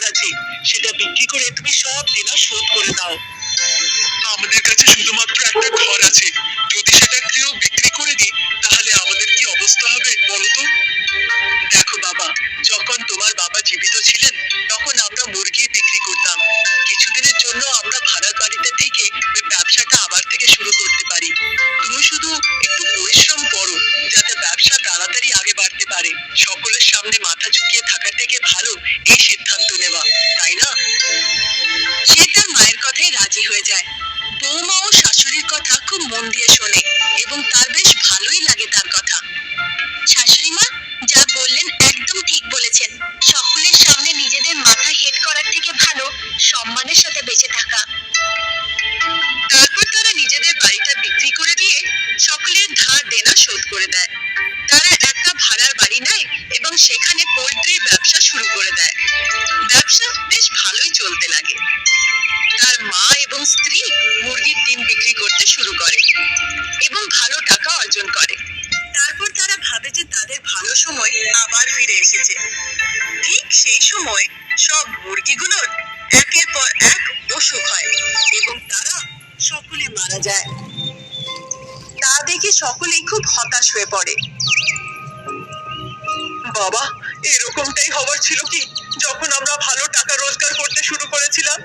আছে, সেটা বিক্রি করে তুমি সব দেনা শোধ করে দাও। আমাদের কাছে শুধুমাত্র একটা ঘর আছে, যদি সেটা কেউ বিক্রি করে দিই তাহলে আমাদের কি অবস্থা হবে বলো তো? দেখো বাবা, যখন তোমার বাবা জীবিত ছিলেন তখন আমরা মুরগি বিক্রি করতাম। কিছুদিনের জন্য আমরা ভাড়ার বাড়িতে থেকে ওই ব্যবসাটা আবার থেকে শুরু করতে পারি। তুমি শুধু একটু পরিশ্রম করো যাতে ব্যবসা তাড়াতাড়ি আগে বাড়তে পারে। সকলের সামনে মাথা ঝুঁকিয়ে থাকার থেকে ভালো এই সিদ্ধান্ত নেওয়া, তাই না? সে তার মায়ের কথায় রাজি হয়ে যায়। বৌমা ও শাশুড়ির কথা খুব মন দিয়ে শোনে এবং তার বেশ ভালোই লাগে তার কথা। শাশুড়ি মা যা বললেন একদম ঠিক বলেছেন। সকলের সামনে নিজেদের মাথা হেট করার থেকে ভালো সম্মানের সাথে বেঁচে থাকা। তারপর তারা নিজেদের বাড়িটা বিক্রি করে দিয়ে সকলের ধার দেনা শোধ করে দেয়। তারা একটা ভাড়ার বাড়ি নেয় এবং সেখানে পোল্ট্রির ব্যবসা শুরু করে দেয়। ব্যবসা বেশ ভালোই চলতে লাগে। তার মা এবং স্ত্রী মুরগির ডিম বিক্রি করতে শুরু করে এবং ভালো টাকা অর্জন করে। তারপর তারা ভাবে যে তাদের ভালো সময় আবার ফিরে এসেছে। ঠিক সেই সময় সব মুরগিগুলোর একের পর এক অসুখ হয় এবং তারা সকলে মারা যায়। তা দেখে সকলেই খুব হতাশ হয়ে পড়ে। বাবা, এরকমটাই হবার ছিল কি যখন আমরা ভালো টাকা রোজগার করতে শুরু করেছিলাম?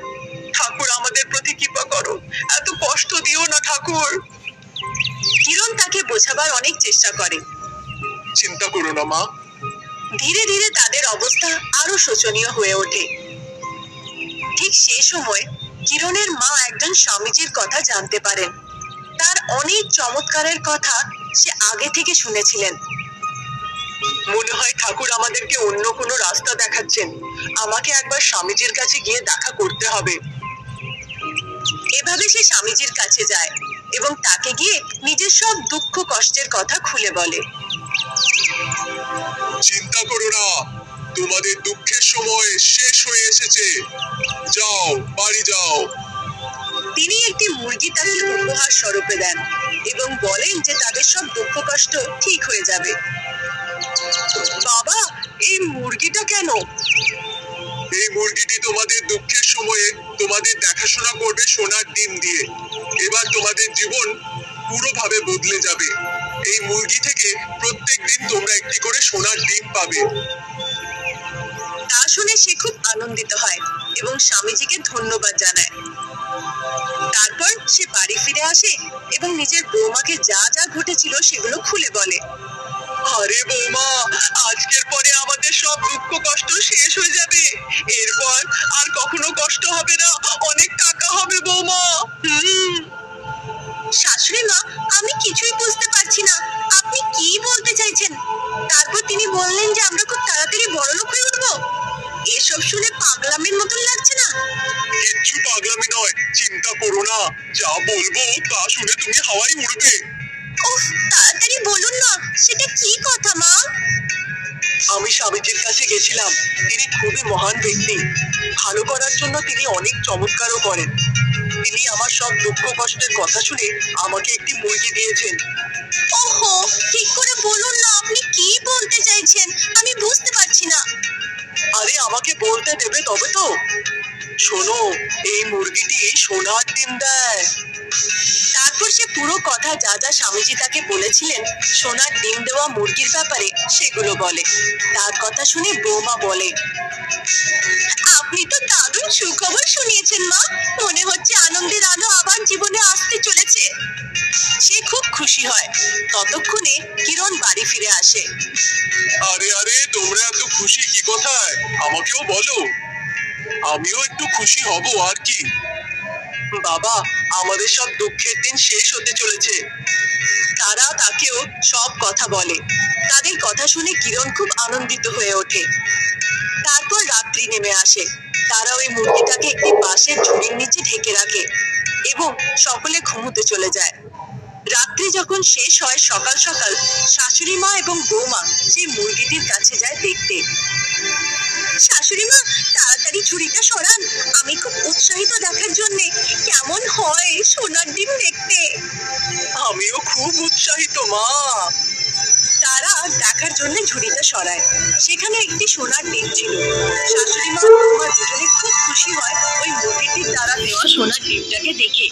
ঠাকুর আমাদের প্রতি কৃপা করো, এত কষ্ট দিও না ঠাকুর। কিরণ তাকে বোঝাবার অনেক চেষ্টা করে। চিন্তা করো না মা। ধীরে ধীরে তাদের অবস্থা আরো শোচনীয় হয়ে ওঠে। ঠিক সেই সময় কিরণের মা একজন স্বামীজির কথা জানতে পারেন। তার অনেক চমৎকারের কথা সে আগে থেকে শুনেছিলেন। মনে হয় ঠাকুর আমাদেরকে অন্য কোনো রাস্তা দেখাচ্ছেন। আমাকে একবার স্বামীজির কাছে গিয়ে দেখা করতে হবে। এভাবে সে স্বামীজির কাছে যায় এবং তাকে গিয়ে নিজের সব দুঃখ কষ্টের কথা খুলে বলে। চিন্তা করো না, তোমাদের দুঃখের সময় শেষ হয়ে এসেছে। যাও, বাড়ি যাও। তিনি একটি মুরগি তাকে উপহার স্বরূপে দেন এবং বলেন যে তাদের সব দুঃখ কষ্ট ঠিক হয়ে যাবে। বাবা, এই মুরগিটা কেন? এই মুরগিটি তোমাদের দুঃখের সময়ে তোমাদের দেখাশোনা করবে সোনার ডিম দিয়ে। এবার তোমাদের জীবন পুরোভাবে বদলে যাবে। এই মুরগি থেকে প্রত্যেক দিন তোমরা একটি করে সোনার ডিম পাবে। তা শুনে সে খুব আনন্দিত হয় এবং স্বামীজিকে ধন্যবাদ জানায়। তারপর সে বাড়ি ফিরে আসে এবং নিজের বৌমাকে যা যা ঘটেছিল সেগুলো খুলে বলে। আরে বৌমা, আজকের পরে আমাদের সব দুঃখ কষ্ট শেষ হয়ে যাবে। এরপর আর কখনো কষ্ট হবে না, অনেক টাকা হবে বৌমা। শাশুড়ি মা, আমি কিছুই বুঝতে পারছি না, আপনি কি বলতে চাইছেন? তারপর তিনি বললেন যে আমরা খুব তাড়াতাড়ি বড়লোক হয়ে উঠবো। এসব শুনে পাগলামির মতন লাগছে না? কিচ্ছু পাগলামি নয়, চিন্তা করো না। যা বলবো তা শুনে তুমি হাওয়ায় উড়বে। ওহ, তাড়াতাড়ি বলুন না, সেটা কি কথা মা? আমি স্বামীজির কাছে গেছিলাম। তিনি খুবই মহান ব্যক্তি। ভালো করার জন্য তিনি অনেক চমৎকারও করেন। তিনি আমার সব দুঃখ কষ্টের কথা শুনে আমাকে একটি মুরগি দিয়েছেন। ওহো, ঠিক করে বলুন না, আপনি কি বলতে চাইছেন? আমি বুঝতে পারছি না। আরে আমাকে বলতে দেবে তবে তো। শোনো, এই মুরগিটি সোনার ডিম দেয়। তারপর সে পুরো কথা যা যা স্বামীজি তাকে বলেছিলেন সোনার ডিম দেওয়া মুরগির ব্যাপারে সেগুলো বলে। তার কথা শুনে বৌমা বলে, আপনি তো দারুণ সুখবর শুনিয়েছেন মা। মনে হচ্ছে আনন্দের আলো আবার জীবনে আসতে চলেছে। সে খুব খুশি হয়। ততক্ষণে কিরণ বাড়ি ফিরে আসে। আরে আরে, তোমরা এত খুশি কি কথায়? আমাকেও বলো, আমিও একটু খুশি হব আর কি। বাবা, আমাদের সব দুঃখের দিন শেষ হতে চলেছে। তারা তাকেও সব কথা বলে। তাদের কথা শুনে কিরণ খুব আনন্দিত হয়ে ওঠে। তারপর রাত্রি নেমে আসে। তারা ওই মুরগিটাকে একটি বাঁশের ঝুড়ির নিচে ঢেকে রাখে এবং সকলে ঘুমোতে চলে যায়। রাত্রি যখন শেষ হয়, সকাল সকাল শাশুড়ি মা এবং বৌমা সেই মুরগিটির কাছে যায় দেখতে। শাশুড়ি মা, তাড়াতাড়ি ঝুড়িটা সরান, আমি খুব উৎসাহিত দেখার জন্য। কেমন হয় সোনার ডিম দেখতে? আমিও খুব উৎসাহিত মা। তারা দেখার জন্য ঝুড়িটা সরায়। সেখানে একটি সোনার ডিম ছিল। শাশুড়ি মা বৌমা দুজনে খুব খুশি হয় ওই মুরগিটির দ্বারা দেওয়া সোনার ডিমটাকে দেখে।